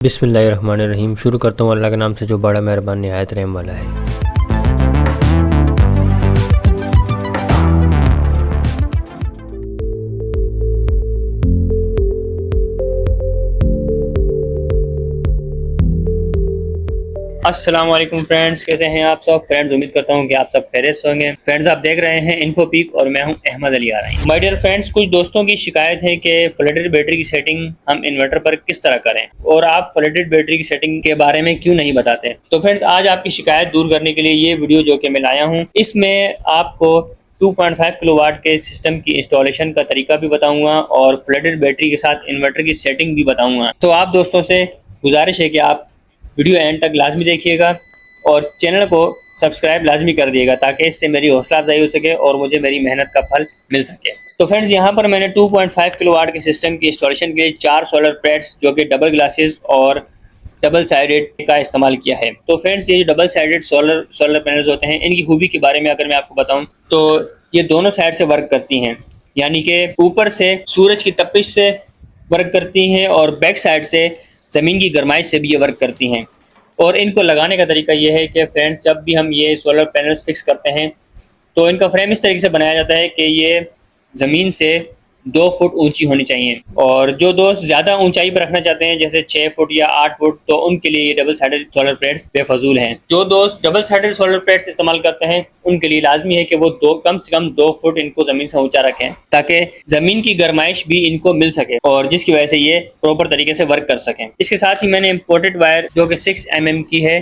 बिस्मिल्लाहिर्रहमानिर्रहीम। शुरू करता हूँ अल्लाह के नाम से जो बड़ा मेहरबान निहायत रहम वाला है। अस्सलाम वालेकुम फ्रेंड्स, कैसे हैं आप सब फ्रेंड्स। उम्मीद करता हूं कि आप सब खैरियत से होंगे। फ्रेंड्स, आप देख रहे हैं इन्फोपीक और मैं हूं Ahmed Ali Arai. My dear friends, कुछ दोस्तों की शिकायत है कि फ्लडेड बैटरी की सेटिंग हम इन्वर्टर पर किस तरह करें और आप फ्लडेड बैटरी की सेटिंग के बारे में क्यों नहीं बताते। तो फ्रेंड्स, आज आपकी शिकायत दूर करने के लिए ये वीडियो जो कि मैं लाया हूँ, इसमें आपको 2.5 किलोवाट के सिस्टम की इंस्टॉलेशन का तरीका भी बताऊंगा और फ्लडेड बैटरी के साथ इन्वर्टर की सेटिंग भी बताऊंगा। तो आप दोस्तों से गुजारिश है कि आप वीडियो एंड तक लाजमी देखिएगा और चैनल को सब्सक्राइब लाजमी कर दिएगा ताकि इससे मेरी हौसला अफजाई हो सके और मुझे मेरी मेहनत का फल मिल सके। तो फ्रेंड्स, यहाँ पर मैंने 2.5 किलोवाट के सिस्टम की इंस्टॉलेशन के लिए 4 सोलर प्लेट्स जो कि डबल ग्लासेस और डबल साइडेड का इस्तेमाल किया है। तो फ्रेंड्स, ये जो डबल साइडेड सोलर पैनल्स होते हैं, इनकी खूबी के बारे में अगर मैं आपको बताऊं तो ये दोनों साइड से वर्क करती हैं, यानी कि ऊपर से सूरज की तपिश से वर्क करती हैं और बैक साइड से ज़मीन की गर्माइश से भी ये वर्क करती हैं। और इनको लगाने का तरीका ये है कि फ्रेंड्स, जब भी हम ये सोलर पैनल्स फिक्स करते हैं तो इनका फ्रेम इस तरीके से बनाया जाता है कि ये ज़मीन से 2 फुट ऊंची होनी चाहिए। और जो दोस्त ज़्यादा ऊंचाई पर रखना चाहते हैं जैसे 6 फुट या 8 फुट, तो उनके लिए ये डबल साइडेड सोलर प्लेट्स बेफजूल हैं। जो दोस्त डबल साइडेड सोलर प्लेट्स इस्तेमाल करते हैं उनके लिए लाजमी है कि वो कम से कम 2 फुट इनको ज़मीन से ऊंचा रखें ताकि ज़मीन की गर्माइश भी इनको मिल सके और जिसकी वजह से ये प्रॉपर तरीके से वर्क कर सकें। इसके साथ ही मैंने इम्पोर्टेड वायर जो कि 6 mm की है,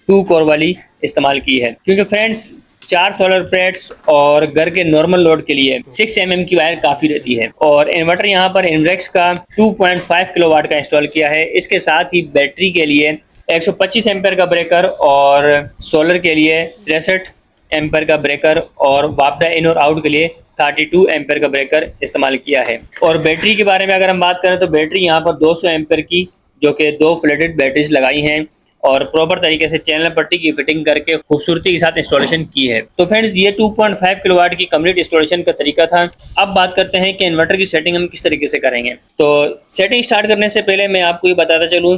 2 कोर वाली इस्तेमाल की है, क्योंकि फ्रेंड्स 4 सोलर प्लेट्स और घर के नॉर्मल लोड के लिए 6 mm की वायर काफ़ी रहती है। और इन्वर्टर यहाँ पर इनवेक्स का 2.5 किलोवाट का इंस्टॉल किया है। इसके साथ ही बैटरी के लिए 125 एम्पेयर का ब्रेकर और सोलर के लिए 63 एम्पेयर का ब्रेकर और वापडा इन और आउट के लिए 32 एम्पेयर का ब्रेकर इस्तेमाल किया है। और बैटरी के बारे में अगर हम बात करें तो बैटरी यहाँ पर 200 एम्पेयर की जो कि 2 फ्लडेड बैटरीज लगाई हैं और प्रॉपर तरीके से चैनल पट्टी की फिटिंग करके खूबसूरती के साथ इंस्टॉलेशन की है। तो फ्रेंड्स, ये 2.5 किलोवाट की कंप्लीट इंस्टॉलेशन का तरीका था। अब बात करते हैं कि इन्वर्टर की सेटिंग हम किस तरीके से करेंगे। तो सेटिंग स्टार्ट करने से पहले मैं आपको ये बताता चलूँ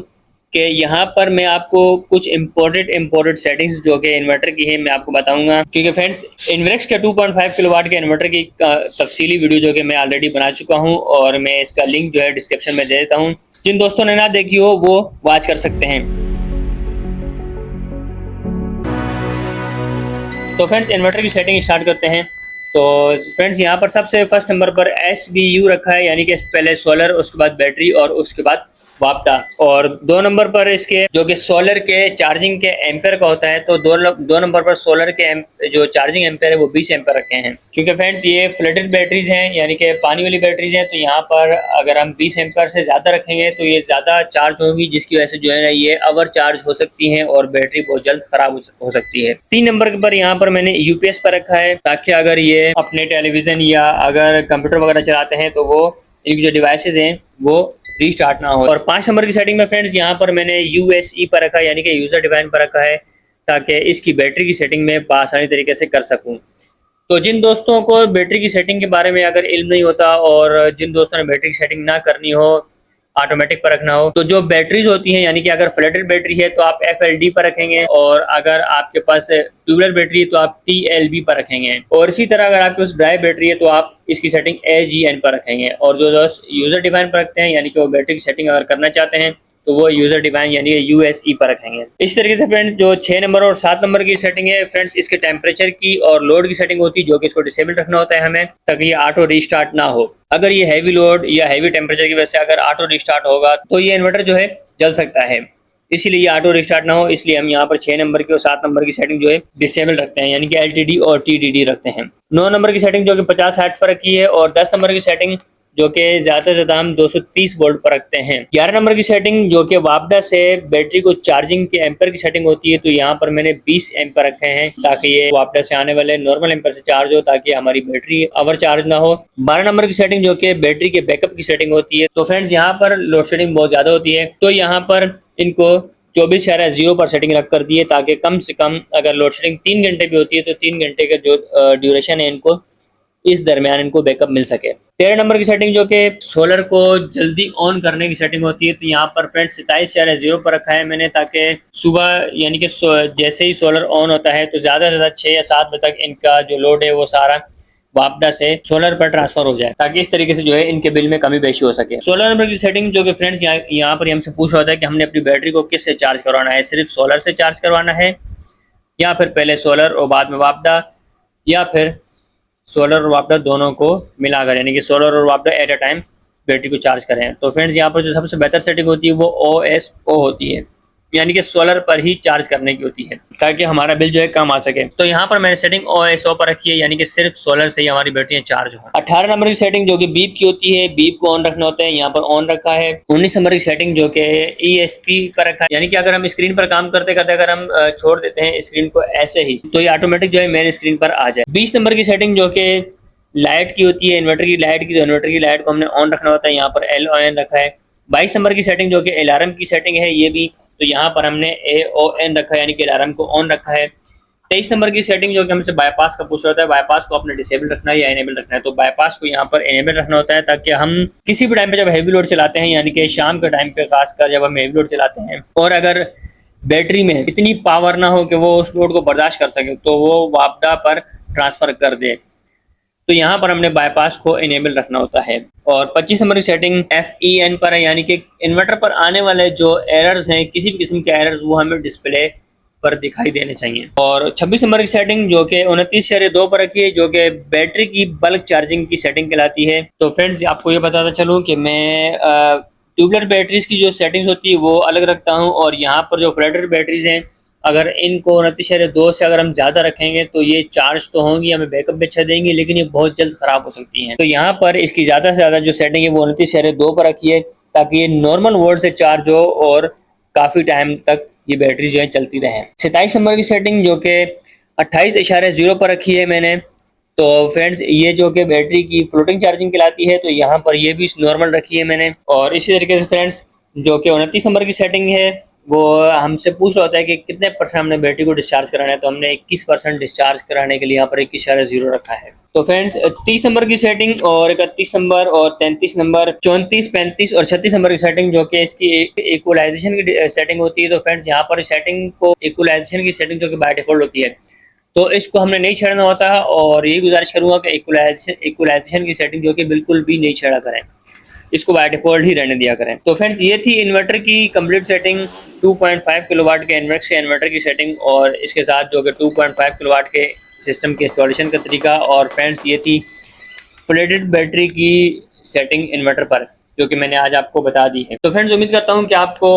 कि यहाँ पर मैं आपको कुछ इम्पोर्टेड सेटिंग्स जो कि इन्वर्टर की है मैं आपको बताऊंगा, क्योंकि फ्रेंड्स इन्वेक्स के 2.5 किलोवाट के इन्वर्टर की तफसीली वीडियो जो कि मैं ऑलरेडी बना चुका हूँ और मैं इसका लिंक जो है डिस्क्रिप्शन में दे देता हूँ। जिन दोस्तों ने ना देखी हो वो वॉच कर सकते हैं। तो फ्रेंड्स, इन्वर्टर की सेटिंग स्टार्ट करते हैं। तो फ्रेंड्स, यहाँ पर सबसे फर्स्ट नंबर पर SBU रखा है, यानी कि पहले सोलर, उसके बाद बैटरी और उसके बाद वापटा। और 2 नंबर पर इसके जो कि सोलर के चार्जिंग के एम्पेयर का होता है, तो 2 नंबर पर सोलर के जो चार्जिंग एम्पेयर है वो 20 एम्पेयर रखे हैं, क्योंकि फ्रेंड्स ये फ्लडेड बैटरीज हैं, यानी कि पानी वाली बैटरीज हैं। तो यहाँ पर अगर हम 20 एम्पेयर से ज़्यादा रखेंगे तो ये ज़्यादा चार्ज होंगी, जिसकी वजह से जो है ना ये ओवर चार्ज हो सकती हैं और बैटरी बहुत जल्द खराब हो सकती है। 3 नंबर पर यहाँ पर मैंने UPS पर रखा है, ताकि अगर ये अपने टेलीविज़न या अगर कंप्यूटर वगैरह चलाते हैं तो वो इनकी जो डिवाइसेज हैं वो रीस्टार्ट ना हो। और 5 नंबर की सेटिंग में फ्रेंड्स यहाँ पर मैंने USE पर रखा है, यानी कि यूज़र डिफाइन पर रखा है, ताकि इसकी बैटरी की सेटिंग में आसानी तरीके से कर सकूँ। तो जिन दोस्तों को बैटरी की सेटिंग के बारे में अगर इल्म नहीं होता और जिन दोस्तों ने बैटरी की सेटिंग ना करनी हो, ऑटोमेटिक पर रखना हो, तो जो बैटरीज होती हैं, यानी कि अगर फ्लडेड बैटरी है तो आप FLD पर रखेंगे और अगर आपके पास ट्यूबवेल बैटरी है तो आप TLB पर रखेंगे। और इसी तरह अगर आपके पास ड्राई बैटरी है तो आप इसकी सेटिंग AGN पर रखेंगे। और जो दोस्त यूज़र डिफाइन पर रखते हैं, यानी कि वो बैटरी की सेटिंग अगर करना चाहते हैं तो वो यूज़र डिफाइन यानी कि USE पर रखेंगे। इस तरीके से फ्रेंड्स जो 6 नंबर और 7 नंबर की सेटिंग है, फ्रेंड्स इसके टेम्परेचर की और लोड की सेटिंग होती है, जो कि इसको डिसेबल रखना होता है हमें, ताकि ये ऑटो रीस्टार्ट ना हो। अगर ये हैवी लोड या हैवी टेम्परेचर की वजह से अगर ऑटो रीस्टार्ट होगा तो ये इन्वर्टर जो है जल सकता है, इसीलिए ये ऑटो रीस्टार्ट ना हो, इसलिए हम यहाँ पर 6 नंबर की और 7 नंबर की सेटिंग जो है डिसेबल रखते हैं, यानी कि LTD और TDD रखते हैं। 9 नंबर की सेटिंग जो कि 50 हर्ट्ज पर रखी है और 10 नंबर की सेटिंग जो कि ज़्यादा से ज़्यादा हम 230 वोल्ट पर रखते हैं। 11 नंबर की सेटिंग जो कि वापडा से बैटरी को चार्जिंग के एम्पेयर की सेटिंग होती है, तो यहाँ पर मैंने 20 एम्पेयर रखे हैं, ताकि ये वापडा से आने वाले नॉर्मल एम्पेयर से चार्ज हो, ताकि हमारी बैटरी ओवर चार्ज ना हो। 12 नंबर की सेटिंग जो कि बैटरी के बैकअप की सेटिंग होती है। तो फ्रेंड्स, यहाँ पर लोड शेडिंग बहुत ज़्यादा होती है, तो यहाँ पर इनको 24/0 पर सेटिंग रख कर दी है, ताकि कम से कम अगर लोड शेडिंग 3 घंटे भी होती है तो 3 घंटे का जो ड्यूरेशन है इनको इस दरमियान इनको बैकअप मिल सके। 13 नंबर की सेटिंग जो कि सोलर को जल्दी ऑन करने की सेटिंग होती है, तो यहाँ पर फ्रेंड्स 27/0 पर रखा है मैंने, ताकि सुबह यानी कि जैसे ही सोलर ऑन होता है तो ज़्यादा से ज़्यादा 6 या 7 बजे तक इनका जो लोड है वो सारा वापडा से सोलर पर ट्रांसफर हो जाए, ताकि इस तरीके से जो है इनके बिल में कमी बेशी हो सके। 16 नंबर की सेटिंग जो कि फ्रेंड्स यहाँ पर हमसे पूछा होता है कि हमने अपनी बैटरी को किससे चार्ज करवाना है, सिर्फ सोलर से चार्ज करवाना है या फिर पहले सोलर और बाद में वापडा, या फिर सोलर और वापडा दोनों को मिलाकर, यानी कि सोलर और वापडा एट अ टाइम बैटरी को चार्ज करें। तो फ्रेंड्स यहाँ पर जो सबसे बेहतर सेटिंग होती है वो OSO होती है, यानी कि सोलर पर ही चार्ज करने की होती है, ताकि हमारा बिल जो है कम आ सके। तो यहाँ पर मैंने सेटिंग OSO पर रखी है, यानी कि सिर्फ सोलर से ही हमारी बैटरियां चार्ज हो। 18 नंबर की सेटिंग जो कि बीप की होती है, बीप को ऑन रखना होता है, यहाँ पर ऑन रखा है। 19 नंबर की सेटिंग जो कि ESP पर रखा है, यानी कि अगर हम स्क्रीन पर काम करते करते अगर हम छोड़ देते हैं स्क्रीन को ऐसे ही, तो ये ऑटोमेटिक जो है मेन स्क्रीन पर आ जाए। 20 नंबर की सेटिंग जो कि लाइट की होती है, इन्वर्टर की लाइट की, तो इन्वर्टर की लाइट को हमने ऑन रखना होता है, यहाँ पर LON रखा है। 22 नंबर की सेटिंग जो कि अलार्म की सेटिंग है ये भी, तो यहाँ पर हमने AON रखा है, यानी कि अलार्म को ऑन रखा है। 23 नंबर की सेटिंग जो कि हमसे बाईपास का पूछ होता है, बाईपास को अपने डिसेबल रखना है या इनेबल रखना है, तो बाईपास को यहाँ पर इनेबल रखना होता है, ताकि हम किसी भी टाइम पे जब हैवी लोड चलाते हैं, यानी कि शाम के टाइम पे खासकर जब हम हैवी लोड चलाते हैं और अगर बैटरी में इतनी पावर ना हो कि वो उस लोड को बर्दाश्त कर सके, तो वो वापडा पर ट्रांसफर कर दे, तो यहाँ पर हमने बाईपास को इनेबल रखना होता है। और 25 नंबर की सेटिंग FEN पर है, यानी कि इन्वर्टर पर आने वाले जो एरर्स हैं, किसी भी किस्म के एरर्स, वो हमें डिस्प्ले पर दिखाई देने चाहिए। और 26 नंबर की सेटिंग जो कि 29/2 पर रखी है, जो कि बैटरी की बल्क चार्जिंग की सेटिंग कहलाती है। तो फ्रेंड्स आपको ये बताता चलूँ कि मैं ट्यूबलर बैटरीज की जो सेटिंग्स होती है वो अलग रखता हूँ, और यहाँ पर जो फ्लैटर बैटरीज हैं, अगर इनको 29/2 से अगर हम ज़्यादा रखेंगे तो ये चार्ज तो होंगी, हमें बैकअप भी अच्छा देंगी, लेकिन ये बहुत जल्द ख़राब हो सकती हैं। तो यहाँ पर इसकी ज़्यादा से ज़्यादा जो सेटिंग है वो 29/2 पर रखी है, ताकि ये नॉर्मल वोल्ट से चार्ज हो और काफ़ी टाइम तक ये बैटरी जो है चलती रहे। 27 नंबर की सेटिंग जो कि 28/0 पर रखी है मैंने, तो फ्रेंड्स ये जो कि बैटरी की फ्लोटिंग चार्जिंग कहलाती है, तो यहाँ पर ये भी नॉर्मल रखी है मैंने। और इसी तरीके से फ्रेंड्स जो कि 29 नंबर की सेटिंग है, वो हमसे पूछ रहा होता है कि कितने % हमने बैटरी को डिस्चार्ज कराना है, तो हमने 21% डिस्चार्ज कराने के लिए यहाँ पर 21/0 रखा है। तो फ्रेंड्स 30 नंबर की सेटिंग और 31 नंबर और 33 नंबर, 34, 35 और 36 नंबर की सेटिंग जो कि इसकी इक्वलाइजेशन की सेटिंग होती है। तो फ्रेंड्स यहाँ पर सेटिंग को इक्वलाइजेशन की सेटिंग जो कि बाय डिफॉल्ट होती है, तो इसको हमने नहीं छेड़ना होता है, और यही गुजारिश करूंगा कि इक्वलाइजेशन की सेटिंग जो कि बिल्कुल भी नहीं छेड़ा करें, इसको बाय डिफॉल्ट ही रहने दिया करें। तो फ्रेंड्स ये थी इन्वर्टर की कंप्लीट सेटिंग, 2.5 किलोवाट के इन्वर्टर की सेटिंग, और इसके साथ जो कि 2.5 किलोवाट के सिस्टम के इंस्टॉलेशन का तरीका। और फ्रेंड्स ये थी फ्लैटेड बैटरी की सेटिंग इन्वर्टर पर, जो कि मैंने आज आपको बता दी है। तो फ्रेंड्स उम्मीद करता हूँ कि आपको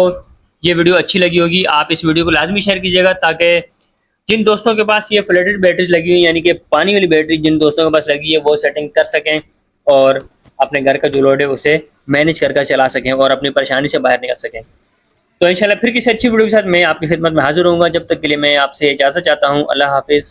ये वीडियो अच्छी लगी होगी। आप इस वीडियो को लाजमी शेयर कीजिएगा, ताकि जिन दोस्तों के पास ये फ्लैटेड बैटरीज लगी हुई, यानी कि पानी वाली बैटरी जिन दोस्तों के पास लगी है, वो सेटिंग कर सकें और अपने घर का जो लोड है उसे मैनेज कर चला सकें और अपनी परेशानी से बाहर निकल सकें। तो इंशाल्लाह फिर किसी अच्छी वीडियो के साथ मैं आपकी खिदमत में हाजिर होऊंगा। जब तक के लिए मैं आपसे इजाज़त चाहता हूँ। अल्लाह हाफिज़।